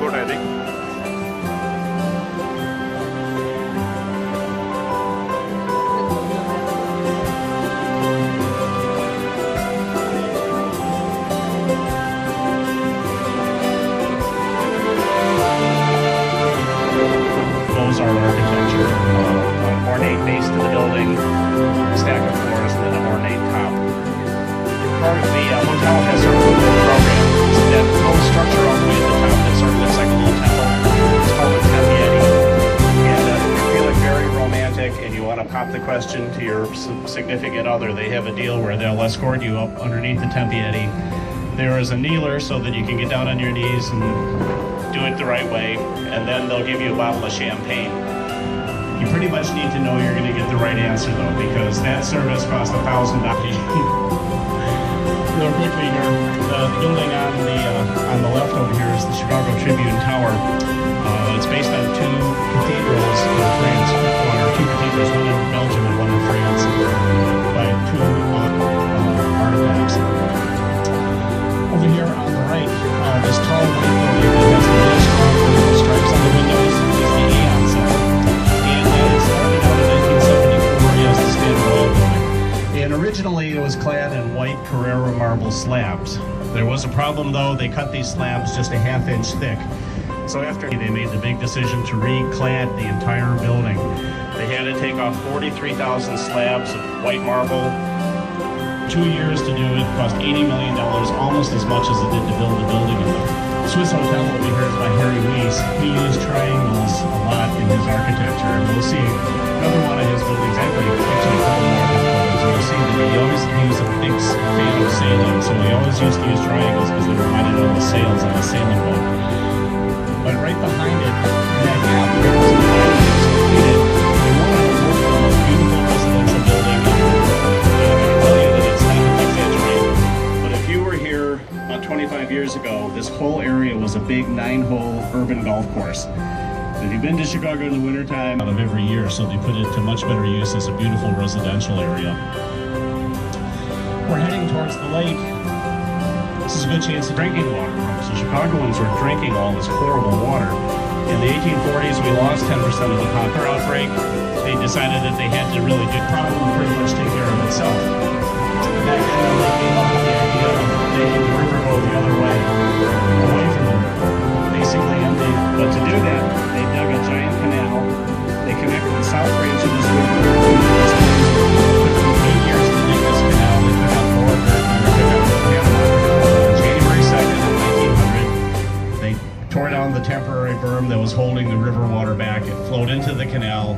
good, I think. Our architecture, an ornate base to the building, stack of floors, and then an ornate top. Part of the hotel has a program. It's that whole structure all the way at the top that sort of looks like a little temple. It's called a tempiety. And if you're feeling very romantic and you want to pop the question to your significant other, they have a deal where they'll escort you up underneath the tempiety. There is a kneeler so that you can get down on your knees and do it the right way, and then they'll give you a bottle of champagne. You pretty much need to know you're going to get the right answer though, because that service costs $1,000. Real quickly here, the building on the left over here is the Chicago Tribune Tower. It's based on two cathedrals in France, or two cathedrals, one in Belgium and one in France, by two artifacts. Over here on the right, this tall white building that has the really strong vertical stripes on the windows is the Aeon Center. And it started out in 1974 as the Standard Oil building. And originally it was clad in white Carrara marble slabs. There was a problem though, they cut these slabs just a half-inch thick. So after they made the big decision to reclad the entire building, they had to take off 43,000 slabs of white marble. 2 years to do it, cost $80 million, almost as much as it did to build the building. The Swiss Hotel over here is by Harry Weiss. He used triangles a lot in his architecture, and we'll see another one of his buildings, actually a couple more of his buildings, and you'll see that he was a big fan of sailing, so he always used to use triangles because they reminded him of the sails on a sailing boat. But right behind it, in that gap, where it was completed, they wanted to work on a beautiful residential building. But if you were here about 25 years ago, this whole area was a big 9-hole urban golf course. If you've been to Chicago in the wintertime, out of every year, so they put it to much better use as a beautiful residential area. We're heading towards the lake. This is a good chance of drinking water from us. The Chicagoans were drinking all this horrible water. In the 1840s, we lost 10% of the cholera outbreak. They decided that they had to really do the problem and pretty much take care of itself. Back then, they came up with the idea of making the river go the other way, away from the river, basically empty. But to do that, they dug a giant canal. They connected the south branch of this river to this place. It took them 8 years to dig this canal. They took out more dirt than they took out the Panama Canal. On January 2nd of 1900, they tore down the temporary berm that was holding the river water back. It flowed into the canal.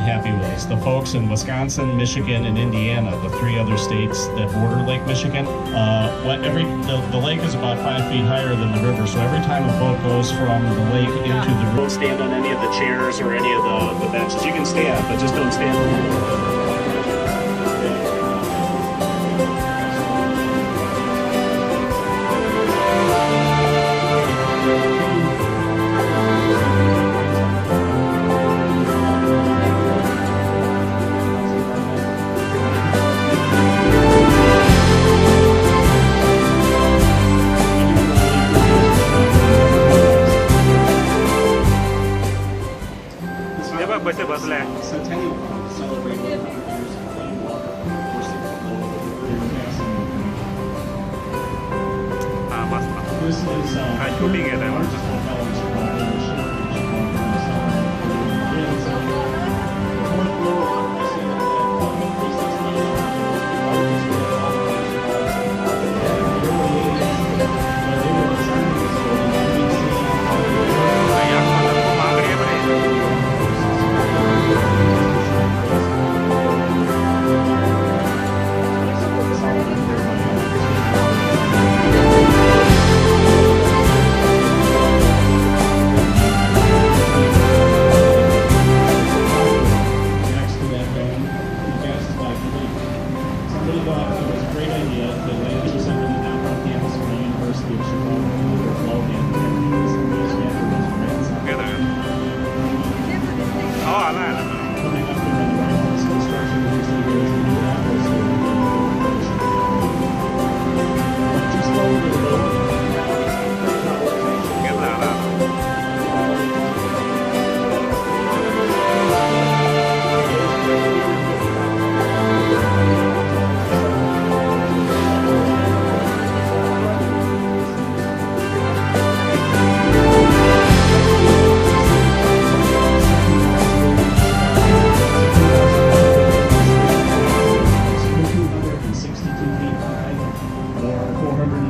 Happy ways. The folks in Wisconsin, Michigan, and Indiana, the 3 other states that border Lake Michigan, the lake is about 5 feet higher than the river, so every time a boat goes from the lake into the river, don't stand on any of the chairs or any of the benches. You can stand, but just don't stand on them. Centennial celebrating 100 years of clean water. Of course, this is the largest hotel in Chicago. Fourth floor.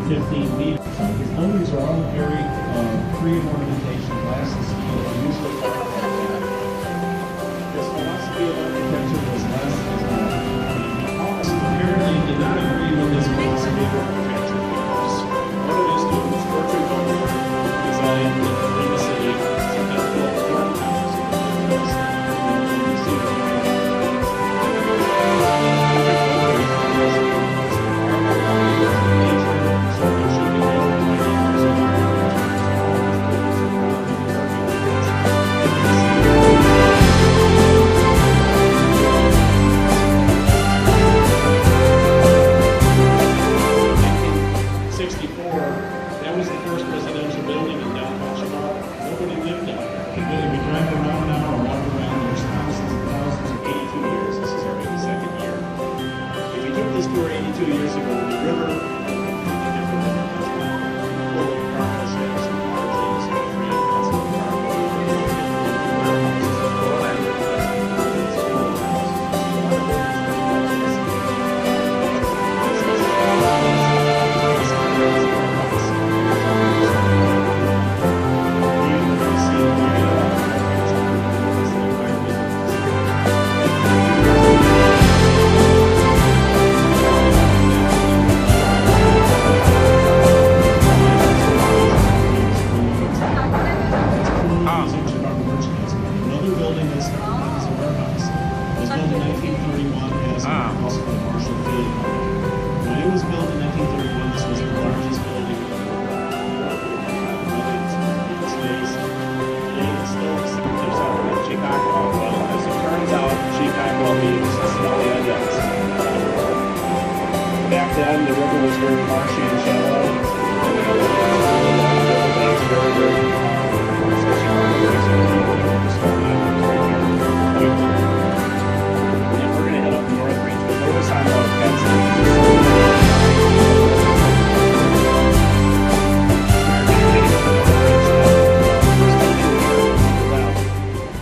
15 meters. These buildings are all very free of ornamentation, glass and steel, usually. This philosophy of architecture was less is more. Apparently did not agree with this philosophy of architecture because one of his students, Bertrand Goldberg, designed in the city something called courthouses. Back then, the river was very marshy and shallow. And we're going to head up the North Range, but notice on the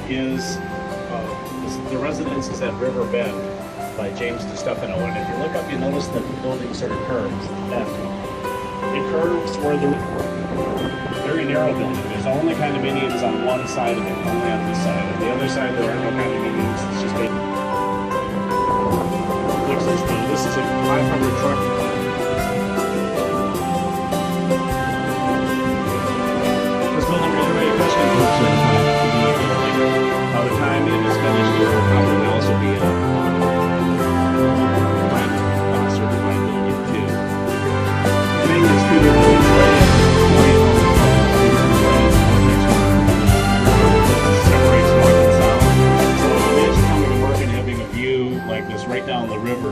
is the residence is at River Bend by James DeStefano, and if you look up, you notice that the building sort of curves left. It curves where the very narrow building. There's only condominiums on one side of it, only on this side. On the other side, there are no condominiums. It's just a this is a 500 truck. This building reiterated question certified to be a building. By the time it is finished, it will probably also be a certified building too. The maintenance to the buildings right at this point separates north and south. So imagine coming to work and having a view like this right down the river,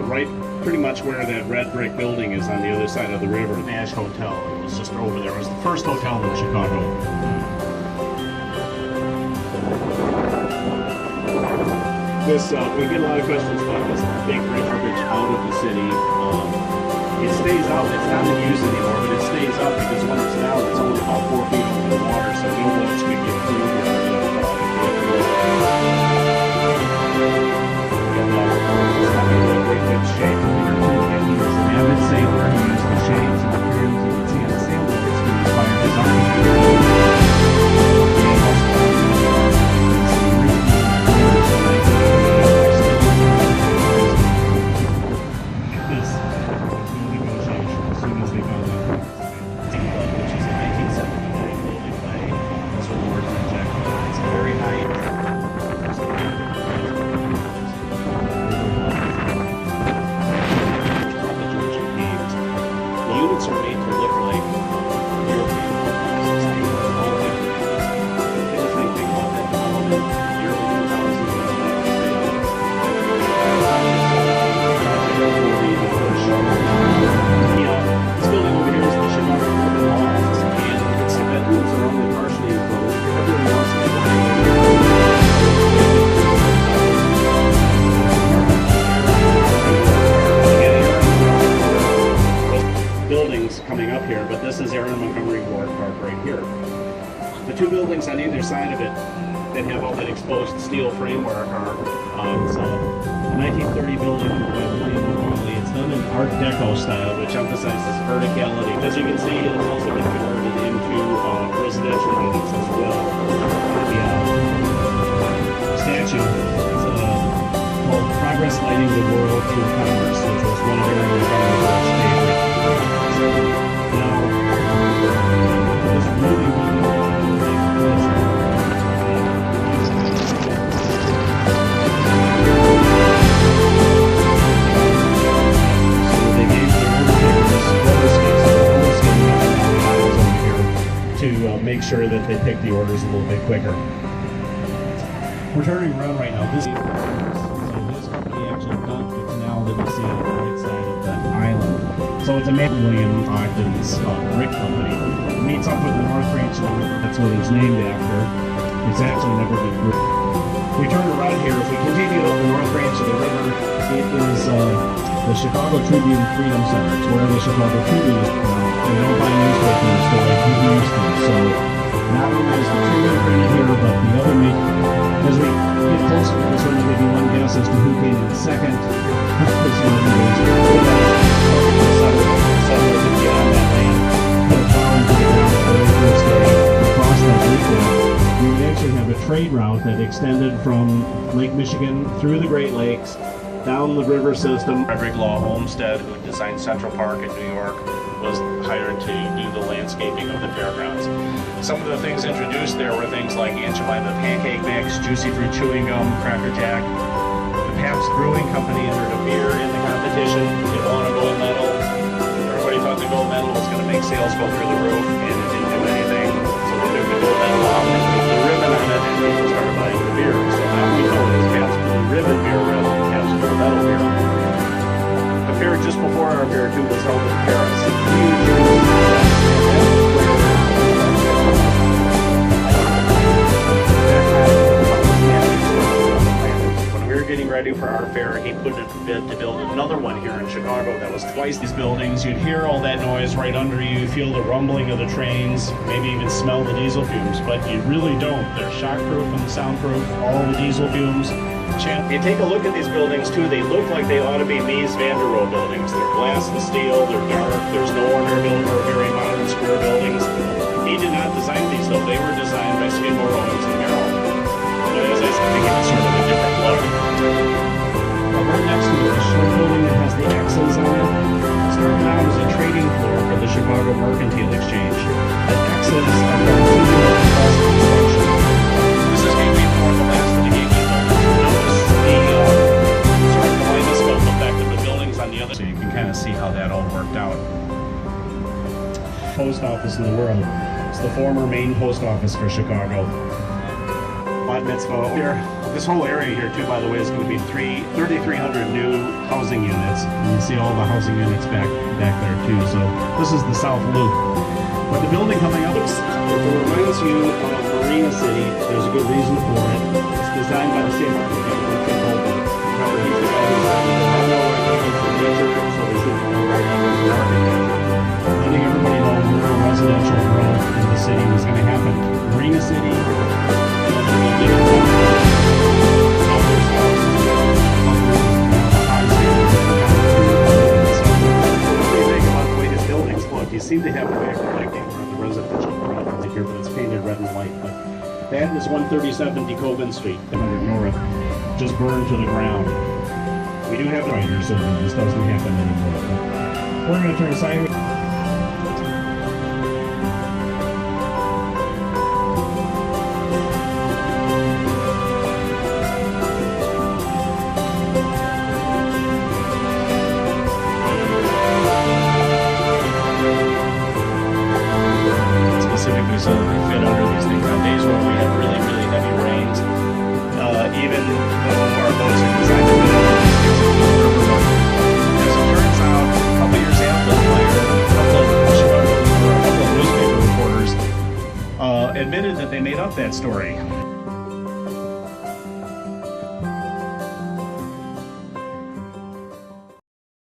right pretty much where that red brick building is on the other side of the river. Nash Hotel. It was just over there. It was the first hotel in Chicago. This, we get a lot of questions about this big bridge out of the city. It stays out. It's not in use anymore, but it stays up because when it's down, it's only about 4 feet over the water, so no boats can get through here. It's not in really great good shape. He was an avid sailor. He used the shades and materials you can see on the sailboats to inspire his architecture. Coming up here, but this is Aaron Montgomery Ward Park right here. The two buildings on either side of it that have all that exposed steel framework are it's a 1930 building by William Macaulay. It's done in Art Deco style, which emphasizes verticality. As you can see, it's also been converted into residential units as well. The statue is called Progress Lighting the World Through Commerce, which was one of Aaron McGovern's favorite. Now, this really to make sure that they pick the orders a little bit quicker. We're turning around right now. This company actually dug the canal that you see on the right side of that island. So it's a William Ogden's brick company. It meets up with the North Branch of the river. That's what it's named after. It's actually never been brick. We turn around here. If we continue up the North Branch of the river, it is the Chicago Tribune Freedom Center. It's where the Chicago Tribune is now. They don't buy newspapers the way we used to. So not only is the Tribune printed here, but the other as we get closer, we'll sort of give you one guess as to who came in second. This one is settlers that get on that land, put a plow into the ground for the first day, across that lake there. We would actually have a trade route that extended from Lake Michigan through the Great Lakes, down the river system. Frederick Law Olmsted, who designed Central Park in New York, was hired to do the landscaping of the fairgrounds. Some of the things introduced there were things like Aunt Jemima pancake mix, juicy fruit chewing gum, Cracker Jack. The Pabst Brewing Company entered a beer in the competition. It won a gold medal. Everybody thought the gold medal was going to make sales go through the roof, and it didn't do anything. So they took the gold medal off and put the ribbon on it, and people started buying the beer. So now we know it is Pabst Blue Ribbon beer rather than Pabst Blue Medal beer. The fair just before our fair too was held in Paris. When we were getting ready for our fair, he put a bid to build another one here in Chicago that was twice these buildings. You'd hear all that noise right under you, feel the rumbling of the trains, maybe even smell the diesel fumes, but you really don't. They're shockproof and soundproof, all the diesel fumes. If you take a look at these buildings too, they look like they ought to be Mies van der Rohe buildings. They're glass and steel, they're dark, there's no order built for very modern square buildings. He did not design these though, they were designed by Skidmore, Owings and Merrill. So as I said, they give it sort of a different look. Right next to it, a short building that has the X's on it. It started out as a trading floor for the Chicago Mercantile Exchange. The X's are from construction. This is gateway 4, the last of the gateway buildings. On the other, so you can kind of see how that all worked out. Post office in the world. It's the former main post office for Chicago. Bat mitzvah here. This whole area here too, by the way, is going to be 3,300 new housing units. And you see all the housing units back there too. So this is the South Loop. But the building coming up, if it reminds you of Marina City, there's a good reason for it. It's designed by the same architect. Remember, he's the guy who designed the I think everybody knows where residential growth in the city was going to happen. Marina City, you see they have a way of reflecting around the residential front here, but it's painted red and white. But that is 137 DeKoven Street, 100 North, just burned to the ground. We do have writers, so this doesn't happen anymore. But we're going to turn sideways. Specifically so that they fit under these things on days when we have really, really heavy rains. Even though our boats are designed to fit under these things into the river. As it turns out, a couple years after the fire, a couple of newspaper reporters admitted that they made up that story.